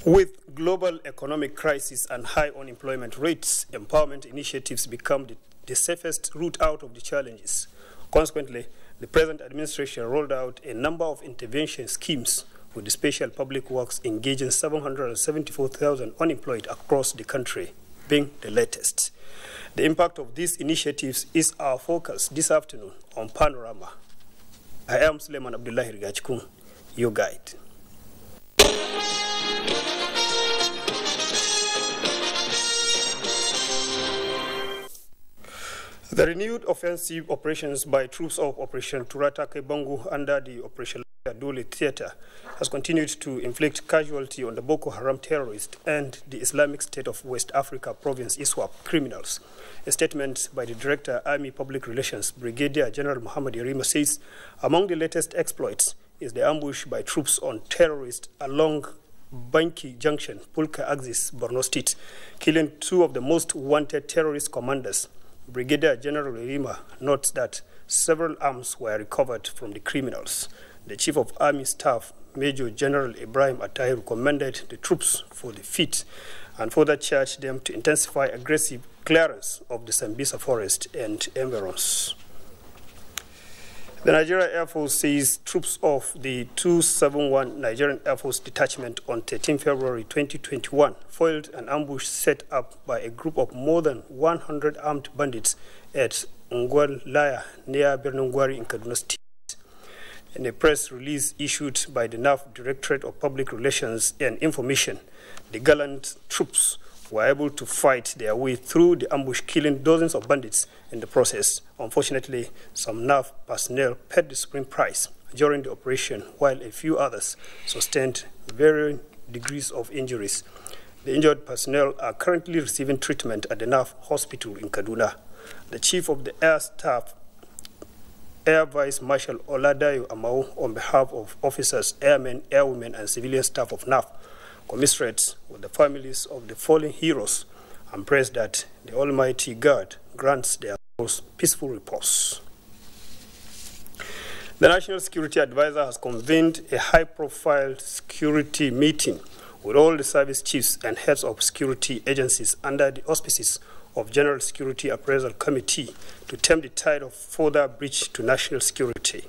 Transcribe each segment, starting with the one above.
With global economic crisis and high unemployment rates, empowerment initiatives become the safest route out of the challenges. Consequently, the present administration rolled out a number of intervention schemes with the Special Public Works engaging 774,000 unemployed across the country, being the latest. The impact of these initiatives is our focus this afternoon on Panorama. I am Suleiman Abdullahi Rigachkun, your guide. The renewed offensive operations by troops of Operation Turatake Bangu under the Operation Dole Theater has continued to inflict casualty on the Boko Haram terrorists and the Islamic State of West Africa Province ISWAP criminals. A statement by the Director, Army Public Relations, Brigadier General Muhammad Yarima says, among the latest exploits is the ambush by troops on terrorists along Banki Junction, Pulka Axis, Borno State, killing two of the most wanted terrorist commanders. Brigadier General Yarima notes that several arms were recovered from the criminals. The Chief of Army Staff, Major General Ibrahim Atahiru, commended the troops for the feat and further charged them to intensify aggressive clearance of the Sambisa forest and environs. The Nigerian Air Force says troops of the 271 Nigerian Air Force Detachment on 13 February 2021 foiled an ambush set up by a group of more than 100 armed bandits at Ngwalaya near Bernungwari in Kaduna State. In a press release issued by the NAF Directorate of Public Relations and Information, the gallant troops were able to fight their way through the ambush, killing dozens of bandits in the process. Unfortunately, some NAF personnel paid the supreme price during the operation, while a few others sustained varying degrees of injuries. The injured personnel are currently receiving treatment at the NAF hospital in Kaduna. The Chief of the Air Staff, Air Vice Marshal Oladayo Amao, on behalf of officers, airmen, airwomen, and civilian staff of NAF, commiserates with the families of the fallen heroes and prays that the Almighty God grants their souls peaceful repose. The National Security Advisor has convened a high-profile security meeting with all the service chiefs and heads of security agencies under the auspices of General Security Appraisal Committee to turn the tide of further breach to national security.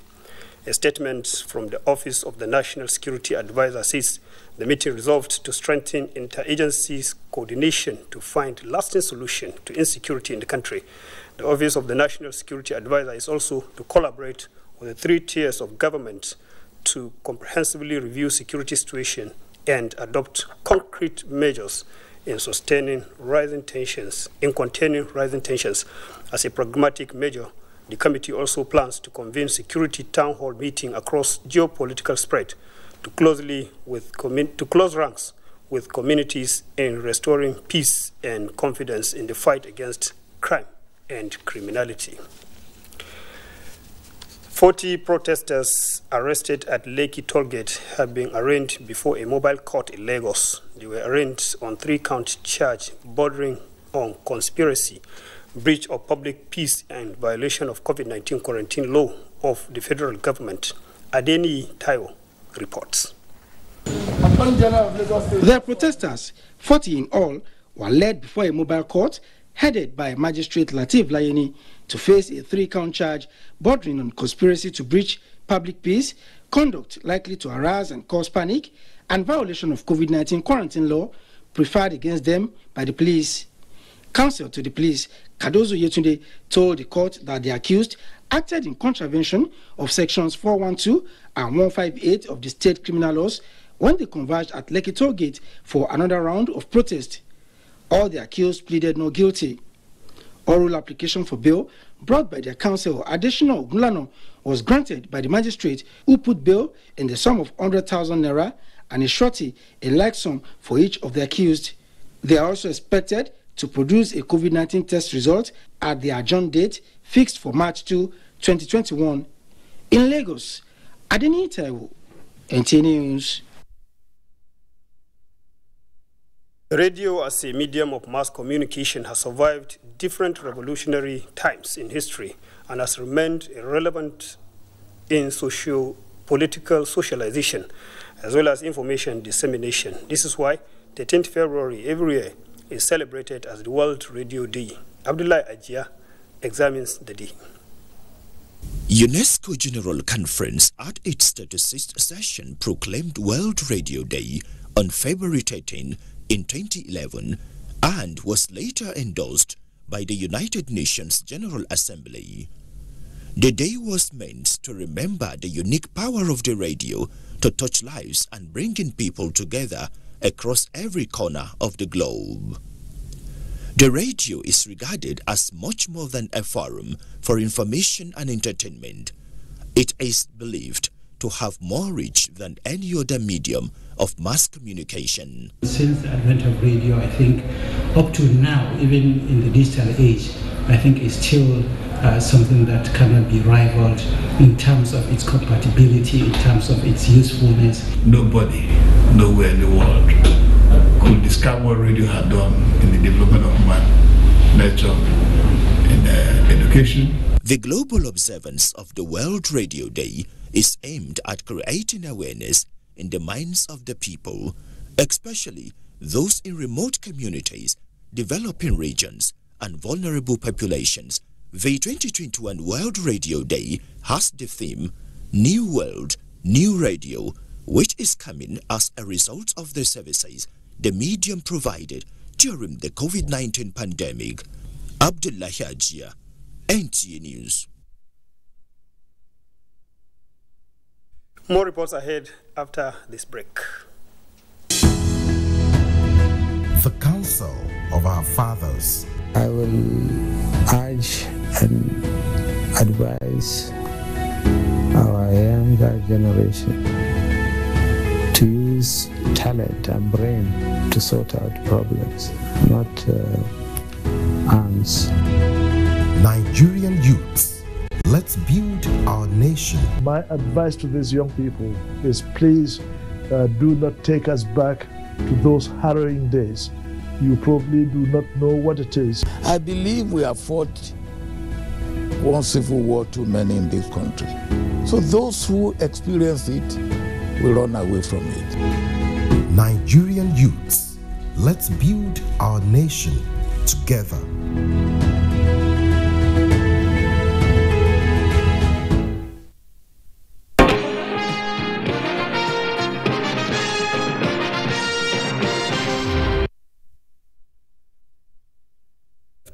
A statement from the Office of the National Security Advisor says the meeting resolved to strengthen interagency coordination to find lasting solution to insecurity in the country. The Office of the National Security Advisor is also to collaborate with the three tiers of government to comprehensively review security situation and adopt concrete measures in containing rising tensions. As a pragmatic measure, the committee also plans to convene security town hall meeting across geopolitical spread to close ranks with communities in restoring peace and confidence in the fight against crime and criminality. 40 protesters arrested at Lekki Tollgate have been arraigned before a mobile court in Lagos. They were arraigned on 3-count charge bordering on conspiracy, breach of public peace, and violation of COVID-19 quarantine law of the federal government. Adeni Taiwo reports. The protesters, 40 in all, were led before a mobile court headed by Magistrate Lateef Layeni to face a 3-count charge bordering on conspiracy to breach public peace, conduct likely to harass and cause panic, and violation of COVID-19 quarantine law preferred against them by the police. Counsel to the police, Kadozo Yetunde, told the court that the accused acted in contravention of sections 412 and 158 of the state criminal laws when they converged at Lekki Tollgate for another round of protest. All the accused pleaded no guilty. Oral application for bail brought by their counsel, Additional Ogunlano, was granted by the magistrate, who put bail in the sum of 100,000 naira and a surety in like sum for each of the accused. They are also expected to produce a COVID-19 test result at the adjourned date fixed for March 2, 2021. In Lagos, Adeni Taiwo, NTA News. Radio as a medium of mass communication has survived different revolutionary times in history and has remained relevant in socio-political socialization, as well as information dissemination. This is why 13th February every year is celebrated as the World Radio Day. Abdullah Ajia examines the day. UNESCO General Conference at its 36th session proclaimed World Radio Day on February 13 in 2011 and was later endorsed by the United Nations General Assembly. The day was meant to remember the unique power of the radio to touch lives and bringing people together across every corner of the globe. The radio is regarded as much more than a forum for information and entertainment. It is believed to have more reach than any other medium of mass communication. Since the advent of radio, I think up to now, even in the digital age, I think it's still something that cannot be rivaled in terms of its compatibility, in terms of its usefulness. Nobody, nowhere in the world could describe what radio had done in the development of man, nature, and education. The global observance of the World Radio Day is aimed at creating awareness in the minds of the people, especially those in remote communities, developing regions, and vulnerable populations. The 2021 World Radio Day has the theme New World, New Radio, which is coming as a result of the services the medium provided during the COVID-19 pandemic. Abdullah Hajia, NTA News. More reports ahead after this break. The Counsel of Our Fathers. I will urge and advise our younger generation to use talent and brain to sort out problems, not arms. Nigerian youths, let's build our nation. My advice to these young people is please do not take us back to those harrowing days. You probably do not know what it is. I believe we have fought one civil war too many in this country. So those who experience it will run away from it. Nigerian youths, let's build our nation together.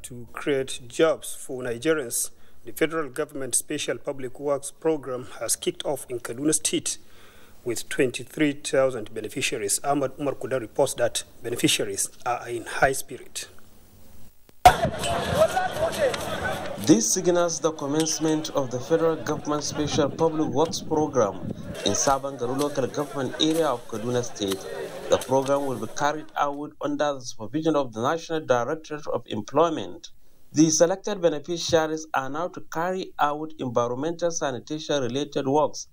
To create jobs for Nigerians, the federal government Special Public Works Program has kicked off in Kaduna State with 23,000 beneficiaries. Ahmad Umar Kuda reports that beneficiaries are in high spirit. This signals the commencement of the federal government Special Public Works Program in Sabangaru local government area of Kaduna State. The program will be carried out under the supervision of the National Directorate of Employment. The selected beneficiaries are now to carry out environmental sanitation-related works,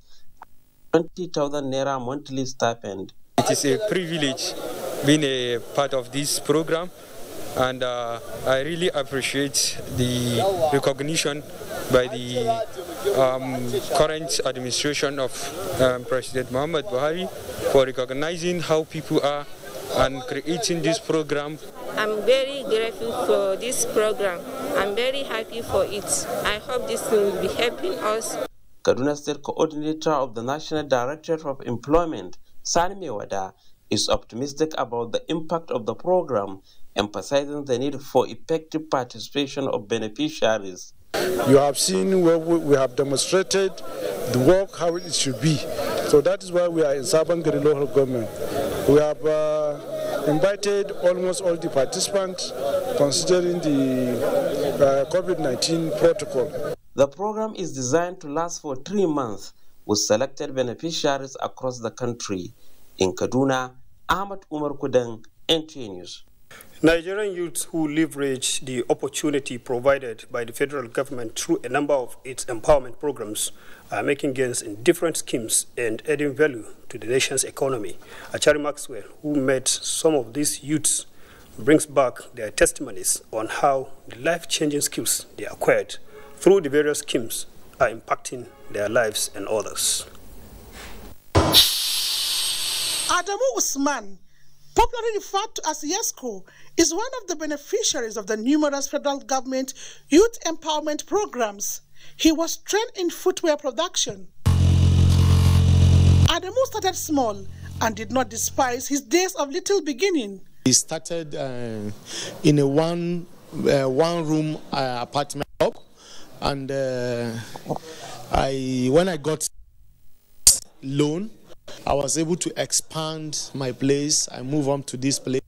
20,000 naira monthly stipend. It is a privilege being a part of this program, and I really appreciate the recognition by the current administration of President Muhammad Buhari for recognizing how people are and creating this program. I'm very grateful for this program. I'm very happy for it. I hope this will be helping us. Kaduna State Coordinator of the National Directorate of Employment, Sani Mewada, is optimistic about the impact of the program, emphasizing the need for effective participation of beneficiaries. You have seen where we have demonstrated the work, how it should be. So that is why we are in Sabangari local government. We have invited almost all the participants considering the COVID-19 protocol. The program is designed to last for 3 months with selected beneficiaries across the country. In Kaduna, Ahmad Umar Kudang, NTA News. Nigerian youths who leverage the opportunity provided by the federal government through a number of its empowerment programs are making gains in different schemes and adding value to the nation's economy. Achari Maxwell, who met some of these youths, brings back their testimonies on how the life-changing skills they acquired through the various schemes are impacting their lives and others. Adamu Usman, popularly referred to as Yesco, is one of the beneficiaries of the numerous federal government youth empowerment programs. He was trained in footwear production. Adamu started small and did not despise his days of little beginning. He started in a one-room apartment block, and when I got loan, I was able to expand my place. I moved on to this place.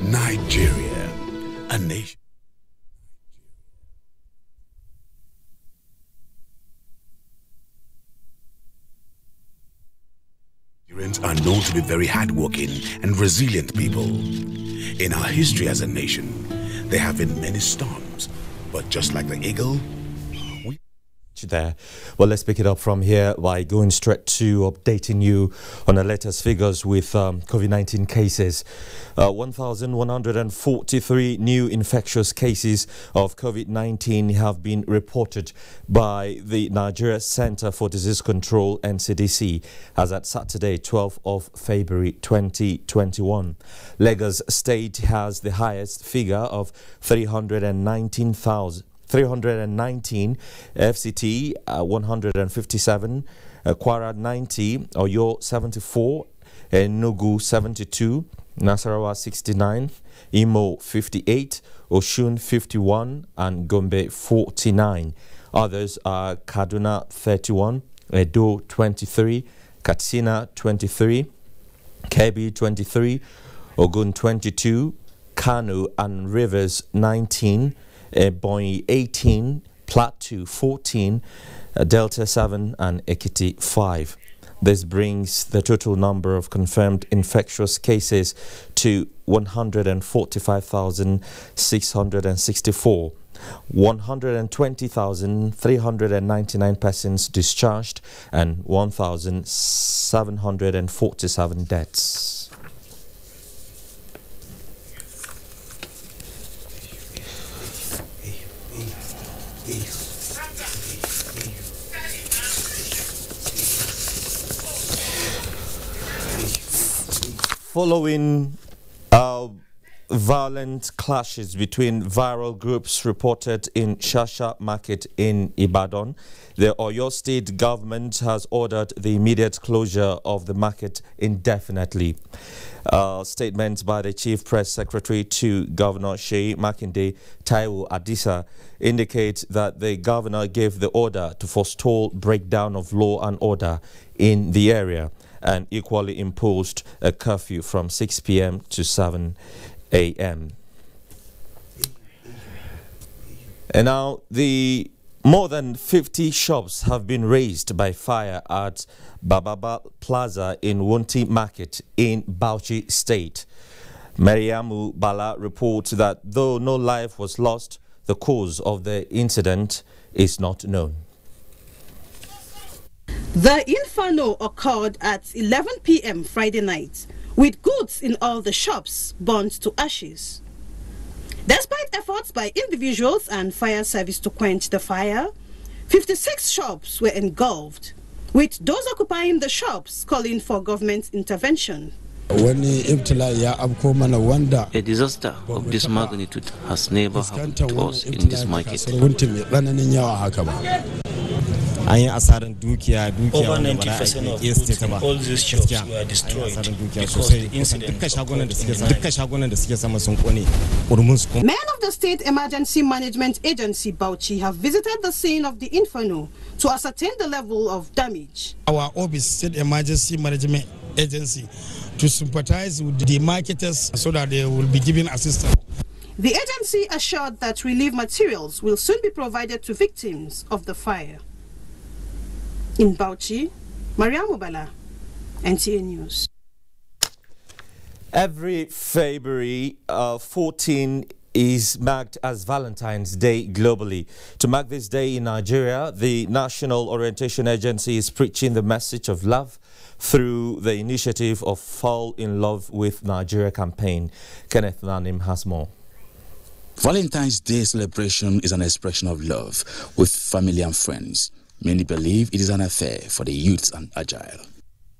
Nigeria, a nation. Nigerians are known to be very hardworking and resilient people. In our history as a nation, there have been many storms, but just like the eagle, there. Well, let's pick it up from here by going straight to updating you on the latest figures with COVID-19 cases. 1,143 new infectious cases of COVID-19 have been reported by the Nigeria Center for Disease Control (NCDC) as at Saturday, 12th of February 2021. Lagos State has the highest figure of 319, FCT 157, Kwara 90, Oyo 74, Enugu 72, Nasarawa 69, Imo 58, Oshun 51, and Gombe 49. Others are Kaduna 31, Edo 23, Katsina 23, Kebbi 23, Ogun 22, Kano and Rivers 19, Ebonyi 18, Plateau 14, Delta 7 and Ekiti 5. This brings the total number of confirmed infectious cases to 145,664. 120,399 persons discharged and 1,747 deaths. Following violent clashes between viral groups reported in Shasha Market in Ibadan, the Oyo State government has ordered the immediate closure of the market indefinitely. Statements by the Chief Press Secretary to Governor Sheyi Makinde, Taiwo Adisa, indicate that the governor gave the order to forestall breakdown of law and order in the area, and equally imposed a curfew from 6 p.m. to 7 a.m. And now, the more than 50 shops have been razed by fire at Bababa Plaza in Wunti Market in Bauchi State. Mariamu Bala reports that though no life was lost, the cause of the incident is not known. The inferno occurred at 11 p.m. Friday night, with goods in all the shops burnt to ashes. Despite efforts by individuals and fire service to quench the fire, 56 shops were engulfed, with those occupying the shops calling for government intervention. A disaster of this magnitude has never happened to us in this market. Over 90% of goods in all these shops were destroyed because the incident Men of the State Emergency Management Agency Bauchi have visited the scene of the inferno to ascertain the level of damage. Our office, State Emergency Management Agency, to sympathize with the marketers so that they will be given assistance. The agency assured that relief materials will soon be provided to victims of the fire. In Bauchi, Mariamu Bala, NTA News. Every February 14 is marked as Valentine's Day globally. To mark this day in Nigeria, the National Orientation Agency is preaching the message of love through the initiative of Fall in Love with Nigeria campaign. Kenneth Nanim has more. Valentine's Day celebration is an expression of love with family and friends. Many believe it is an affair for the youths and agile.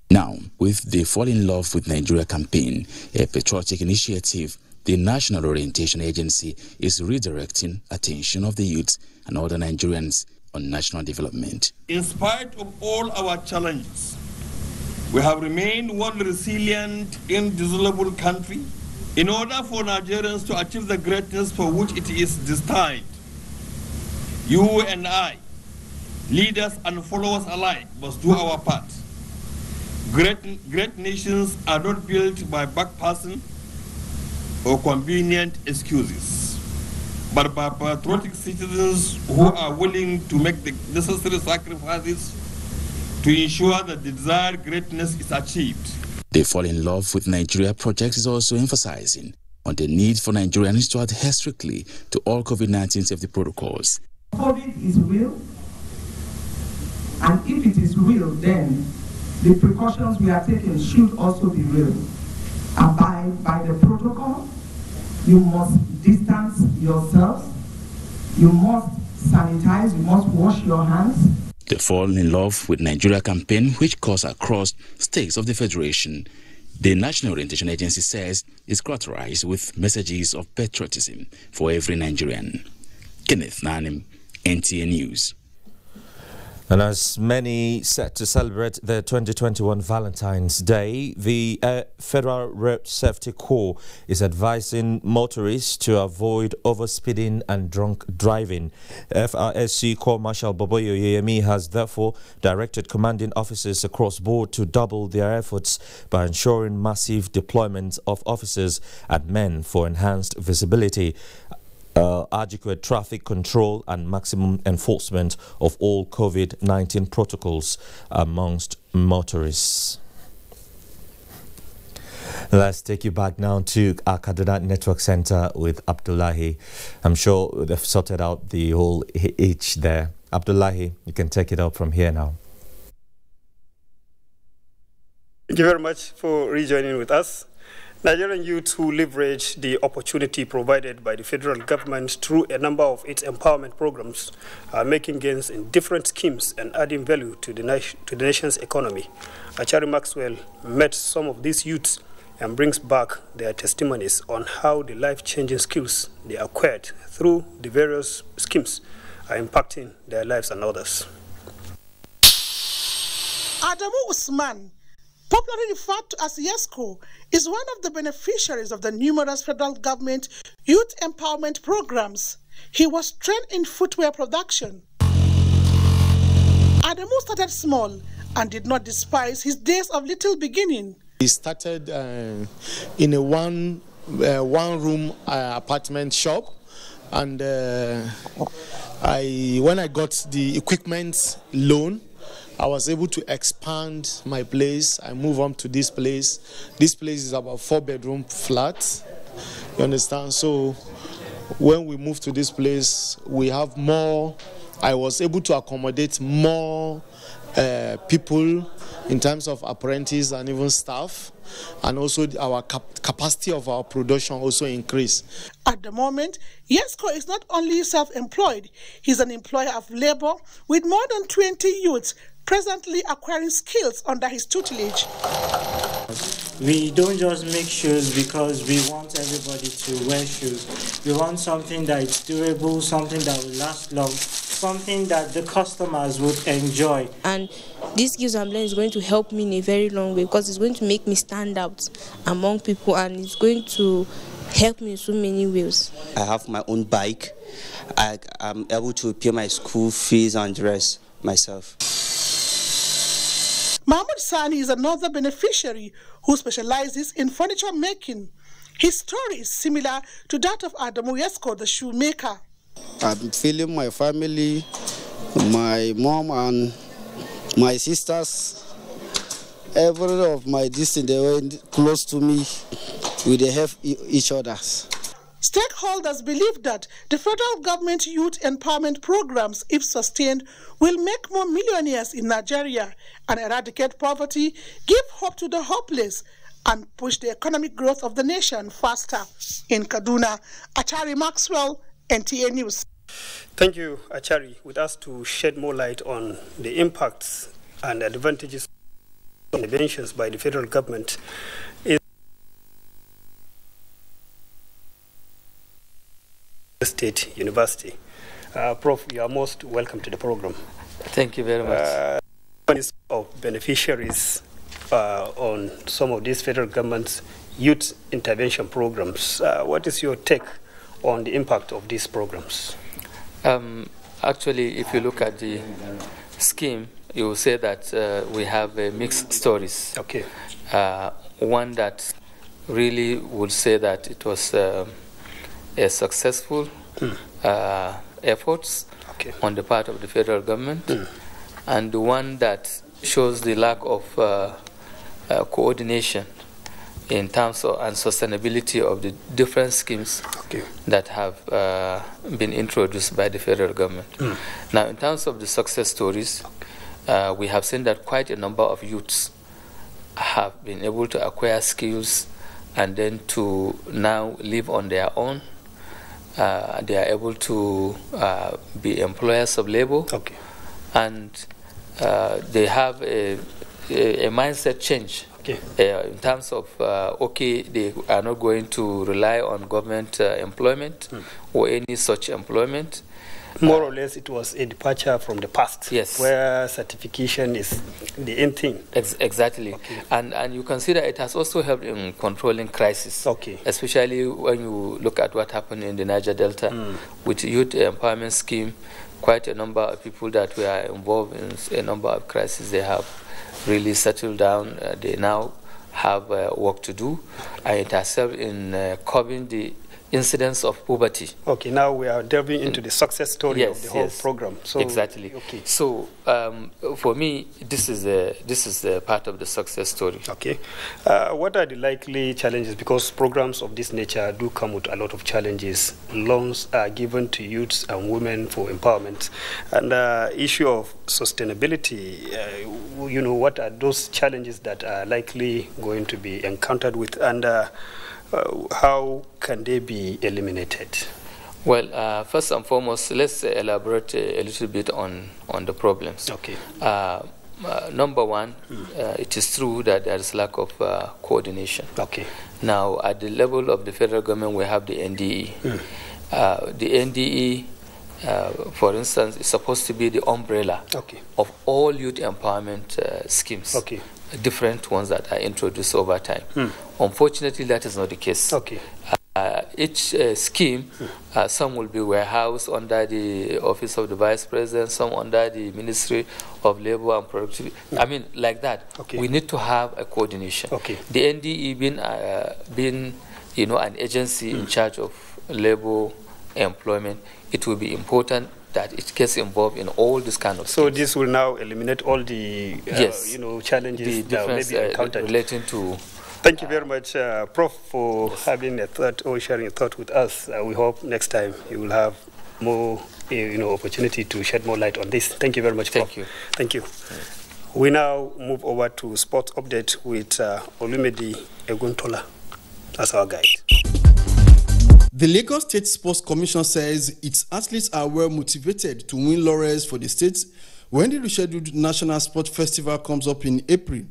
Now, with the Fall in Love with Nigeria campaign, a patriotic initiative, the National Orientation Agency is redirecting attention of the youths and other Nigerians on national development. In spite of all our challenges, we have remained one resilient, indissoluble country. In order for Nigerians to achieve the greatness for which it is destined, you and I, leaders and followers alike, must do our part. Great nations are not built by backpassing or convenient excuses, but by patriotic citizens who are willing to make the necessary sacrifices to ensure that the desired greatness is achieved. The Fall in Love with Nigeria project is also emphasizing on the need for Nigerians to adhere strictly to all COVID-19 safety protocols. COVID is real, and if it is real, then the precautions we are taking should also be real. Abide by the protocol. You must distance yourselves. You must sanitize. You must wash your hands. The Fall in Love with Nigeria campaign, which goes across states of the Federation, the National Orientation Agency says is characterized with messages of patriotism for every Nigerian. Kenneth Nanim, NTA News. And as many set to celebrate the 2021 Valentine's Day, the Federal Road Safety Corps is advising motorists to avoid overspeeding and drunk driving. FRSC Corps Marshal Boboyo Yemi has therefore directed commanding officers across board to double their efforts by ensuring massive deployment of officers and men for enhanced visibility, adequate traffic control and maximum enforcement of all COVID-19 protocols amongst motorists. Let's take you back now to our Kaduna Network Center with Abdullahi. I'm sure they've sorted out the whole hitch there. Abdullahi, you can take it up from here now. Thank you very much for rejoining with us. Nigerian youths who leverage the opportunity provided by the federal government through a number of its empowerment programs are making gains in different schemes and adding value to the nation's economy. Achari Maxwell met some of these youths and brings back their testimonies on how the life-changing skills they acquired through the various schemes are impacting their lives and others. Adamu Usman, popularly referred to as Yesco, is one of the beneficiaries of the numerous federal government youth empowerment programs. He was trained in footwear production. Adamu started small and did not despise his days of little beginning. He started in a one-room apartment shop, and when I got the equipment loan, I was able to expand my place. I moved on to this place. This place is about 4-bedroom flat. You understand? So when we moved to this place, we have more. I was able to accommodate more people in terms of apprentices and even staff, and also our capacity of our production also increased. At the moment, Yesco is not only self-employed, he's an employer of labor with more than 20 youths presently acquiring skills under his tutelage. We don't just make shoes because we want everybody to wear shoes. We want something that is durable, something that will last long, something that the customers would enjoy. And these skills I'm learning is going to help me in a very long way because it's going to make me stand out among people, and it's going to help me in so many ways. I have my own bike. I'm able to pay my school fees and the rest myself. Mahmoud Sani is another beneficiary who specializes in furniture making. His story is similar to that of Adamu Yesco, the shoemaker. I'm feeling my family, my mom and my sisters, every of my distance, they were close to me. We help each other. Stakeholders believe that the federal government youth empowerment programs, if sustained, will make more millionaires in Nigeria and eradicate poverty, give hope to the hopeless, and push the economic growth of the nation faster. In Kaduna, Achari Maxwell, NTA News. Thank you, Achari, with us to shed more light on the impacts and advantages of interventions by the federal government. State University. Prof, you are most welcome to the program. Thank you very much. Of beneficiaries on some of these federal government's youth intervention programs. What is your take on the impact of these programs? Actually, if you look at the scheme, you will say that we have mixed stories. Okay. One that really would say that it was a successful efforts on the part of the federal government, and the one that shows the lack of coordination in terms of and sustainability of the different schemes that have been introduced by the federal government. Now, in terms of the success stories, we have seen that quite a number of youths have been able to acquire skills and then to now live on their own. They are able to be employers of labor, and they have a mindset change in terms of they are not going to rely on government employment or any such employment. More or less, it was a departure from the past, where certification is the end thing. Exactly. And you consider it has also helped in controlling crisis, especially when you look at what happened in the Niger Delta with the youth empowerment scheme. Quite a number of people that were involved in a number of crises, they have really settled down. They now have work to do, and it has helped in curbing the incidence of poverty. Okay, now we are delving into the success story of the whole program. So, exactly. So for me, this is a part of the success story. Okay. What are the likely challenges? Because programs of this nature do come with a lot of challenges. Loans are given to youths and women for empowerment. And issue of sustainability, what are those challenges that are likely going to be encountered with? And how can they be eliminated? Well, first and foremost, let's elaborate a little bit on the problems. Okay. Number one, it is true that there is lack of coordination. Okay. Now, at the level of the federal government, we have the NDE. The NDE, for instance, is supposed to be the umbrella of all youth empowerment schemes. Different ones that are introduced over time. Unfortunately, that is not the case. Each scheme, some will be warehoused under the Office of the Vice President, some under the Ministry of Labor and Productivity. I mean, like that. We need to have a coordination. The NDE being an agency in charge of labor employment, it will be important that it gets involved in all this kind of So this will now eliminate all the challenges that may be encountered relating to. Thank you very much, Prof, for having a thought or sharing a thought with us. We hope next time you will have more opportunity to shed more light on this. Thank you very much, Prof. Thank you. Thank you. We now move over to sports update with Olumide Eguntola as our guide. The Lagos State Sports Commission says its athletes are well motivated to win laurels for the state when the rescheduled National Sport Festival comes up in April.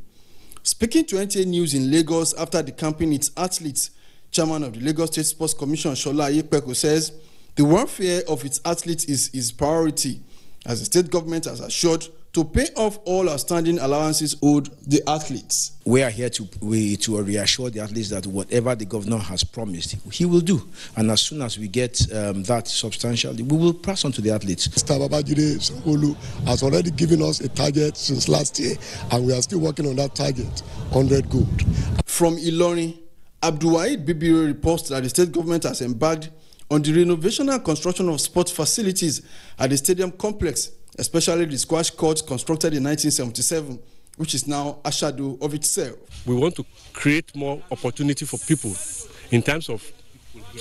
Speaking to NTA News in Lagos after decamping its athletes, Chairman of the Lagos State Sports Commission, Shola Ayepeko, says the welfare of its athletes is his priority, as the state government has assured to pay off all outstanding allowances owed the athletes. We are here to reassure the athletes that whatever the governor has promised, he will do. And as soon as we get that substantially, we will pass on to the athletes. Mr. Babajide Sanwo-Olu has already given us a target since last year, and we are still working on that target, 100 gold. From Ilorin, Abdulwahid Bibiri reports that the state government has embarked on the renovation and construction of sports facilities at the stadium complex, especially the squash court constructed in 1977, which is now a shadow of itself. We want to create more opportunity for people in terms of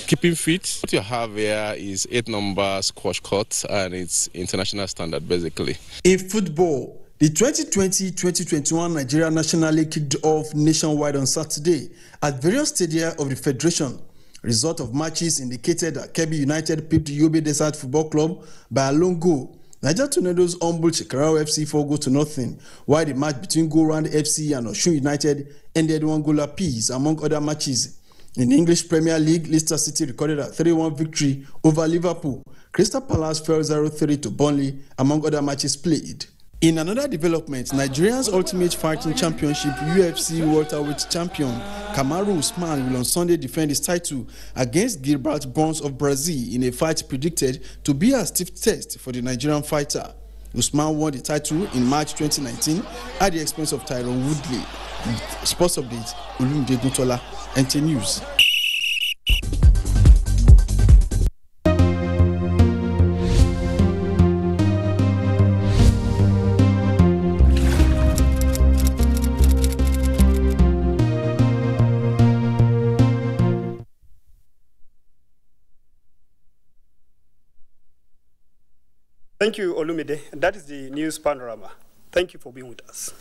Keeping fit. What you have here is 8-number squash court, and it's international standard, basically. In football, the 2020-2021 Nigerian National League kicked off nationwide on Saturday at various stadia of the Federation. Result of matches indicated that Kebbi United pipped Yobe Desert Football Club by a lone goal. Niger Tornadoes humbled Shekarau FC 4-0, while the match between Go Round FC and Osun United ended 1-goal apiece, among other matches. In the English Premier League, Leicester City recorded a 3-1 victory over Liverpool. Crystal Palace fell 0-3 to Burnley, among other matches played. In another development, Nigeria's Ultimate Fighting Championship UFC welterweight champion Kamaru Usman will on Sunday defend his title against Gilbert Burns of Brazil in a fight predicted to be a stiff test for the Nigerian fighter. Usman won the title in March 2019 at the expense of Tyrone Woodley. Sports update, Olumide Gutola, NTA News. Thank you, Olumide. That is the news panorama. Thank you for being with us.